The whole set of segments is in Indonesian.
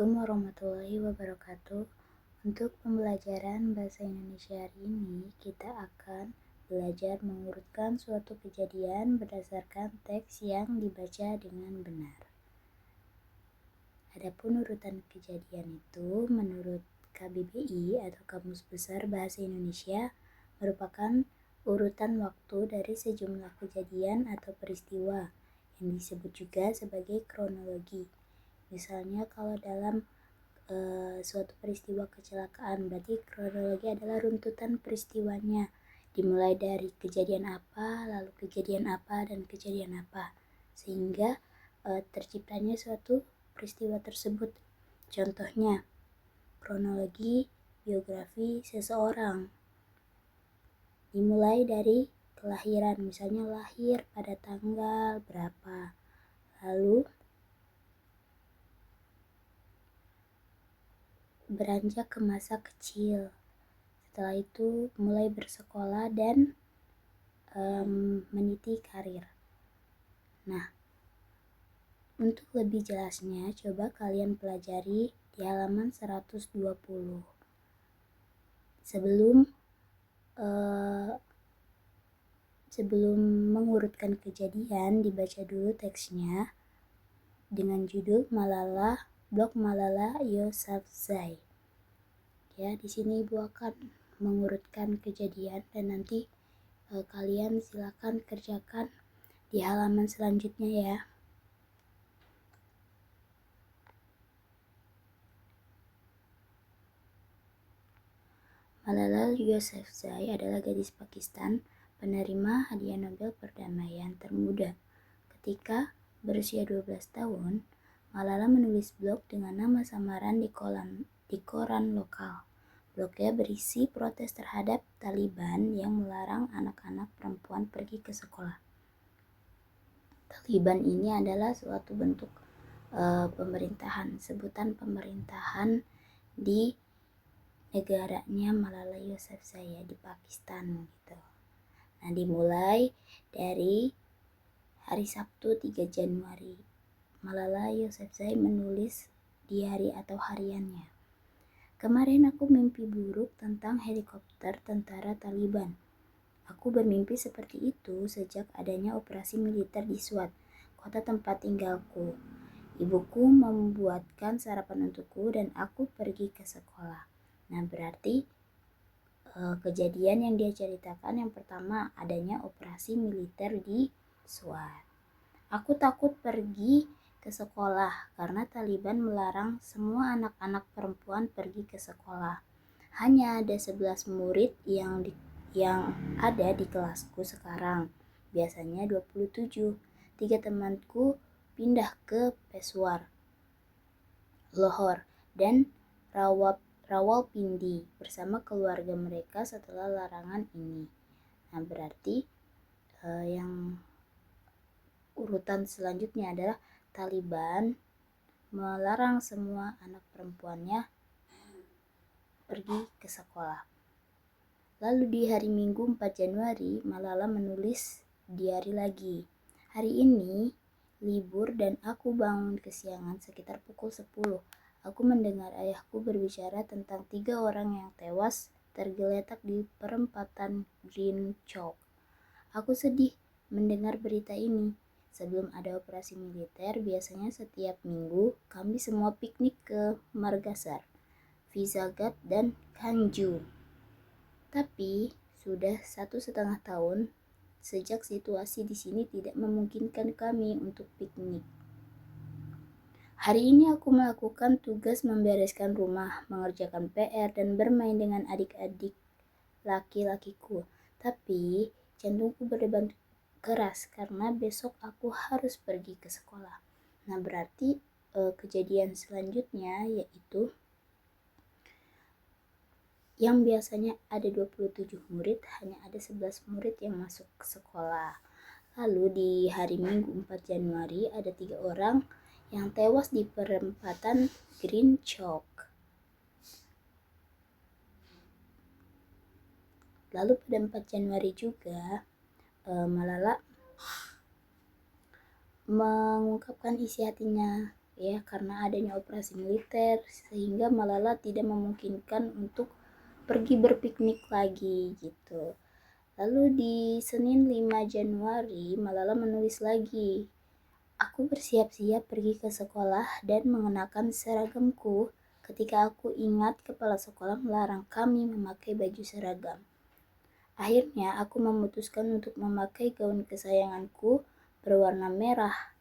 Assalamualaikum warahmatullahi wabarakatuh. Untuk pembelajaran bahasa Indonesia hari ini, kita akan belajar mengurutkan suatu kejadian berdasarkan teks yang dibaca dengan benar. Adapun urutan kejadian itu menurut KBBI atau Kamus Besar Bahasa Indonesia merupakan urutan waktu dari sejumlah kejadian atau peristiwa yang disebut juga sebagai kronologi. Misalnya kalau dalam suatu peristiwa kecelakaan, berarti kronologi adalah runtutan peristiwanya, dimulai dari kejadian apa, lalu kejadian apa, dan kejadian apa, sehingga terciptanya suatu peristiwa tersebut. Contohnya, kronologi biografi seseorang dimulai dari kelahiran, misalnya lahir pada tanggal berapa, lalu beranjak ke masa kecil, setelah itu mulai bersekolah dan meniti karir. Nah, untuk lebih jelasnya coba kalian pelajari di halaman 120. Sebelum mengurutkan kejadian, dibaca dulu teksnya dengan judul Blog Malala Yousafzai. Ya, di sini Ibu akan mengurutkan kejadian dan nanti kalian silakan kerjakan di halaman selanjutnya ya. Malala Yousafzai adalah gadis Pakistan penerima hadiah Nobel Perdamaian termuda. Ketika berusia 12 tahun, Malala menulis blog dengan nama samaran di koran lokal. Blognya berisi protes terhadap Taliban yang melarang anak-anak perempuan pergi ke sekolah. Taliban ini adalah suatu bentuk pemerintahan, sebutan pemerintahan di negaranya Malala Yousafzai di Pakistan gitu. Nah, dimulai dari hari Sabtu 3 Januari. Malala Yousafzai menulis diari atau hariannya. Kemarin aku mimpi buruk tentang helikopter tentara Taliban. Aku bermimpi seperti itu sejak adanya operasi militer di Swat, kota tempat tinggalku. Ibuku membuatkan sarapan untukku dan aku pergi ke sekolah. Nah, berarti kejadian yang dia ceritakan yang pertama adanya operasi militer di Swat. Aku takut pergi ke sekolah karena Taliban melarang semua anak-anak perempuan pergi ke sekolah. Hanya ada 11 murid yang ada di kelasku sekarang. Biasanya 27. 3 temanku pindah ke Peshawar, Lahore, dan Rawalpindi bersama keluarga mereka setelah larangan ini. Nah, berarti yang urutan selanjutnya adalah Taliban melarang semua anak perempuannya pergi ke sekolah. Lalu di hari Minggu 4 Januari, Malala menulis diari lagi. Hari ini libur dan aku bangun kesiangan sekitar pukul 10. Aku mendengar ayahku berbicara tentang 3 orang yang tewas tergeletak di perempatan Green Chalk. Aku sedih mendengar berita ini. Sebelum ada operasi militer, biasanya setiap minggu kami semua piknik ke Margasar, Visagat, dan Kanju. Tapi sudah 1,5 tahun sejak situasi di sini tidak memungkinkan kami untuk piknik. Hari ini aku melakukan tugas membereskan rumah, mengerjakan PR, dan bermain dengan adik-adik laki-lakiku. Tapi jantungku berdebar keras karena besok aku harus pergi ke sekolah. Nah, berarti kejadian selanjutnya yaitu yang biasanya ada 27 murid, hanya ada 11 murid yang masuk ke sekolah. Lalu di hari Minggu 4 Januari ada 3 orang yang tewas di perempatan Green Chalk. Lalu pada 4 Januari juga Malala mengungkapkan isi hatinya, ya, karena adanya operasi militer sehingga Malala tidak memungkinkan untuk pergi berpiknik lagi gitu. Lalu di Senin 5 Januari Malala menulis lagi, aku bersiap-siap pergi ke sekolah dan mengenakan seragamku ketika aku ingat kepala sekolah melarang kami memakai baju seragam. Akhirnya aku memutuskan untuk memakai gaun kesayanganku berwarna merah.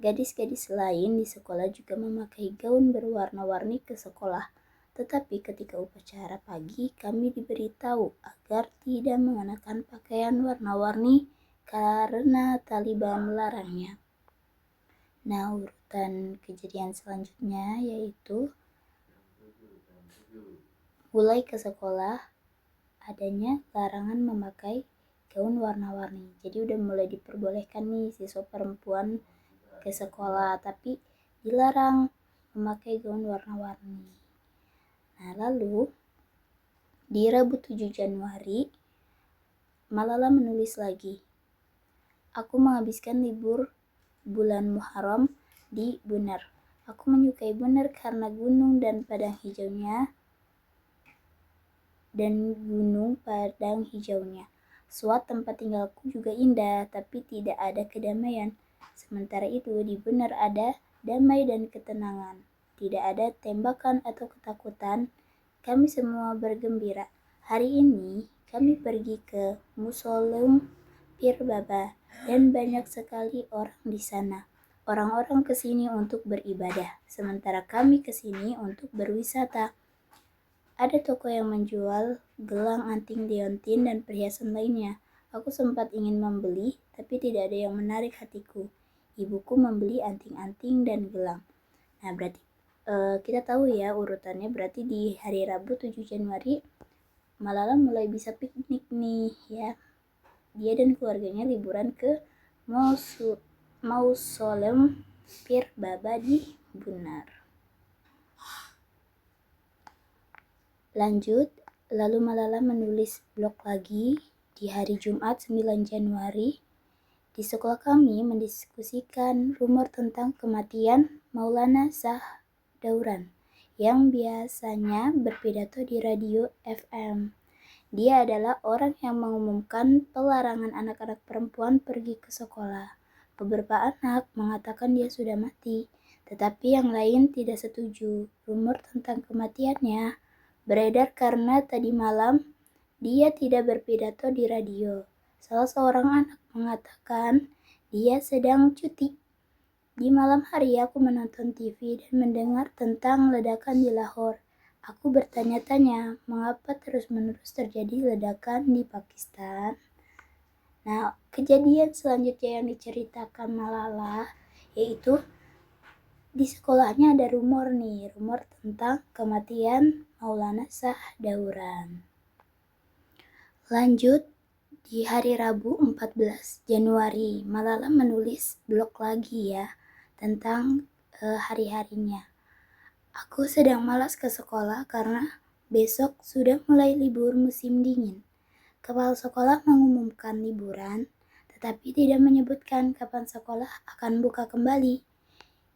Gadis-gadis lain di sekolah juga memakai gaun berwarna-warni ke sekolah. Tetapi ketika upacara pagi, kami diberitahu agar tidak mengenakan pakaian warna-warni karena Taliban melarangnya. Nah, urutan kejadian selanjutnya yaitu mulai ke sekolah adanya larangan memakai gaun warna-warni. Jadi udah mulai diperbolehkan nih siswa perempuan ke sekolah, tapi dilarang memakai gaun warna-warni. Nah, lalu di Rabu 7 Januari Malala menulis lagi, aku menghabiskan libur bulan Muharram di Bunar. Aku menyukai Bunar karena gunung dan padang hijaunya. Suat tempat tinggalku juga indah, tapi tidak ada kedamaian. Sementara itu di Bunar ada damai dan ketenangan. Tidak ada tembakan atau ketakutan. Kami semua bergembira. Hari ini kami pergi ke Museum Pir Baba dan banyak sekali orang di sana. Orang-orang ke sini untuk beribadah, sementara kami ke sini untuk berwisata. Ada toko yang menjual gelang anting liontin dan perhiasan lainnya. Aku sempat ingin membeli, tapi tidak ada yang menarik hatiku. Ibuku membeli anting-anting dan gelang. Nah, berarti kita tahu ya urutannya, berarti di hari Rabu 7 Januari Malala mulai bisa piknik nih ya. Dia dan keluarganya liburan ke Mausoleum Pir Baba di Bunar. Lanjut, lalu Malala menulis blog lagi di hari Jumat 9 Januari. Di sekolah kami mendiskusikan rumor tentang kematian Maulana Shah Dauran yang biasanya berpidato di radio FM. Dia adalah orang yang mengumumkan pelarangan anak-anak perempuan pergi ke sekolah. Beberapa anak mengatakan dia sudah mati, tetapi yang lain tidak setuju. Rumor tentang kematiannya beredar karena tadi malam dia tidak berpidato di radio. Salah seorang anak mengatakan dia sedang cuti. Di malam hari aku menonton TV dan mendengar tentang ledakan di Lahore. Aku bertanya-tanya, mengapa terus-menerus terjadi ledakan di Pakistan? Nah, kejadian selanjutnya yang diceritakan Malala yaitu di sekolahnya ada rumor tentang kematian Maulana Shah Dauran. Lanjut, di hari Rabu 14 Januari, Malala menulis blog lagi ya tentang hari-harinya. Aku sedang malas ke sekolah karena besok sudah mulai libur musim dingin. Kepala sekolah mengumumkan liburan, tetapi tidak menyebutkan kapan sekolah akan buka kembali.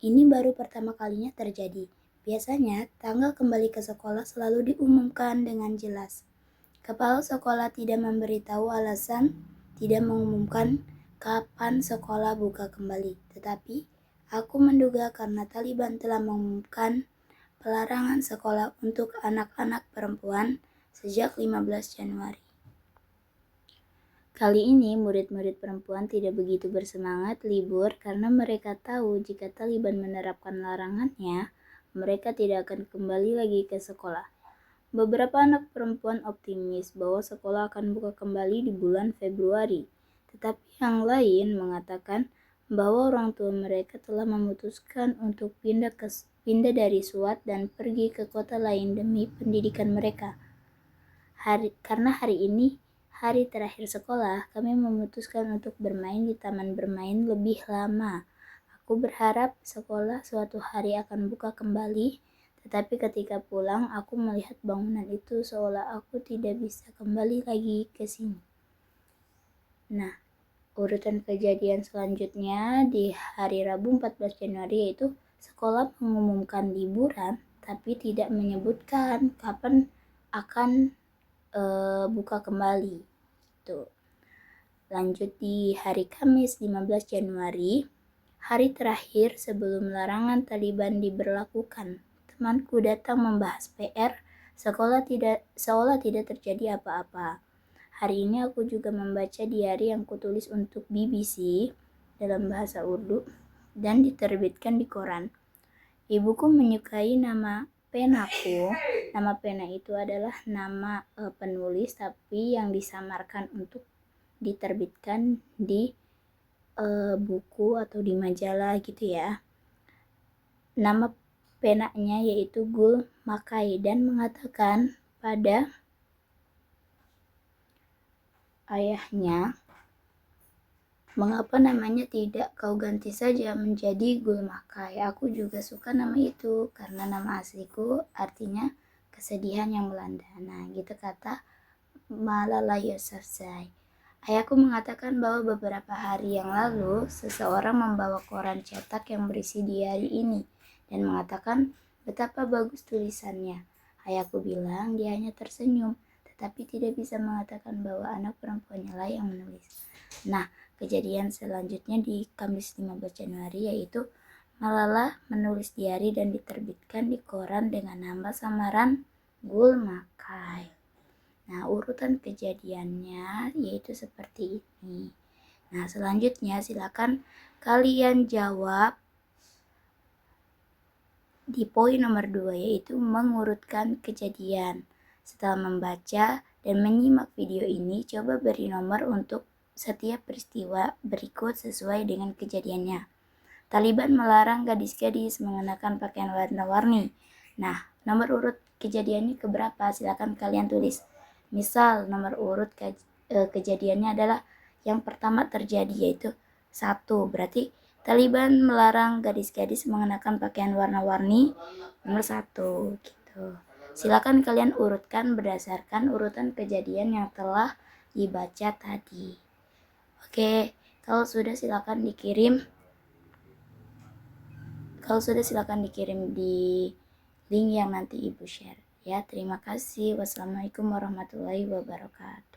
Ini baru pertama kalinya terjadi. Biasanya, tanggal kembali ke sekolah selalu diumumkan dengan jelas. Kepala sekolah tidak memberitahu alasan tidak mengumumkan kapan sekolah buka kembali, tetapi aku menduga karena Taliban telah mengumumkan pelarangan sekolah untuk anak-anak perempuan sejak 15 Januari. Kali ini murid-murid perempuan tidak begitu bersemangat libur karena mereka tahu jika Taliban menerapkan larangannya, mereka tidak akan kembali lagi ke sekolah. Beberapa anak perempuan optimis bahwa sekolah akan buka kembali di bulan Februari, tetapi yang lain mengatakan bahwa orang tua mereka telah memutuskan untuk pindah dari Suat dan pergi ke kota lain demi pendidikan mereka. Karena hari ini hari terakhir sekolah, kami memutuskan untuk bermain di taman bermain lebih lama. Aku berharap sekolah suatu hari akan buka kembali, tetapi ketika pulang aku melihat bangunan itu seolah aku tidak bisa kembali lagi ke sini. Nah, urutan kejadian selanjutnya di hari Rabu 14 Januari yaitu sekolah mengumumkan liburan tapi tidak menyebutkan kapan akan buka kembali. Tuh. Lanjut di hari Kamis 15 Januari, hari terakhir sebelum larangan Taliban diberlakukan. Temanku datang membahas PR, seolah tidak terjadi apa-apa. Hari ini aku juga membaca diari yang kutulis untuk BBC dalam bahasa Urdu dan diterbitkan di koran. Ibuku menyukai nama penaku. Nama pena itu adalah nama penulis tapi yang disamarkan untuk diterbitkan di buku atau di majalah gitu ya. Nama penanya yaitu Gul Makai dan mengatakan pada ayahnya, "Mengapa namanya tidak kau ganti saja menjadi Gul Makai? Aku juga suka nama itu karena nama asliku artinya kesedihan yang melanda." Nah, gitu kata Malala Yousafzai. Ayahku mengatakan bahwa beberapa hari yang lalu seseorang membawa koran cetak yang berisi diari ini dan mengatakan betapa bagus tulisannya. Ayahku bilang dia hanya tersenyum, tetapi tidak bisa mengatakan bahwa anak perempuannya lah yang menulis. Nah, kejadian selanjutnya di Kamis 15 Januari yaitu Malala menulis diari dan diterbitkan di koran dengan nama samaran Gul Makai. Nah, urutan kejadiannya yaitu seperti ini. Nah, selanjutnya silakan kalian jawab di poin nomor 2 yaitu mengurutkan kejadian. Setelah membaca dan menyimak video ini, coba beri nomor untuk setiap peristiwa berikut sesuai dengan kejadiannya. Taliban melarang gadis-gadis mengenakan pakaian warna-warni. Nah, nomor urut kejadiannya keberapa? Silakan kalian tulis. Misal nomor urut kejadiannya adalah yang pertama terjadi yaitu 1. Berarti Taliban melarang gadis-gadis mengenakan pakaian warna-warni nomor 1 gitu. Silakan kalian urutkan berdasarkan urutan kejadian yang telah dibaca tadi. Oke, kalau sudah silakan dikirim di link yang nanti Ibu share. Ya, terima kasih. Wassalamualaikum warahmatullahi wabarakatuh.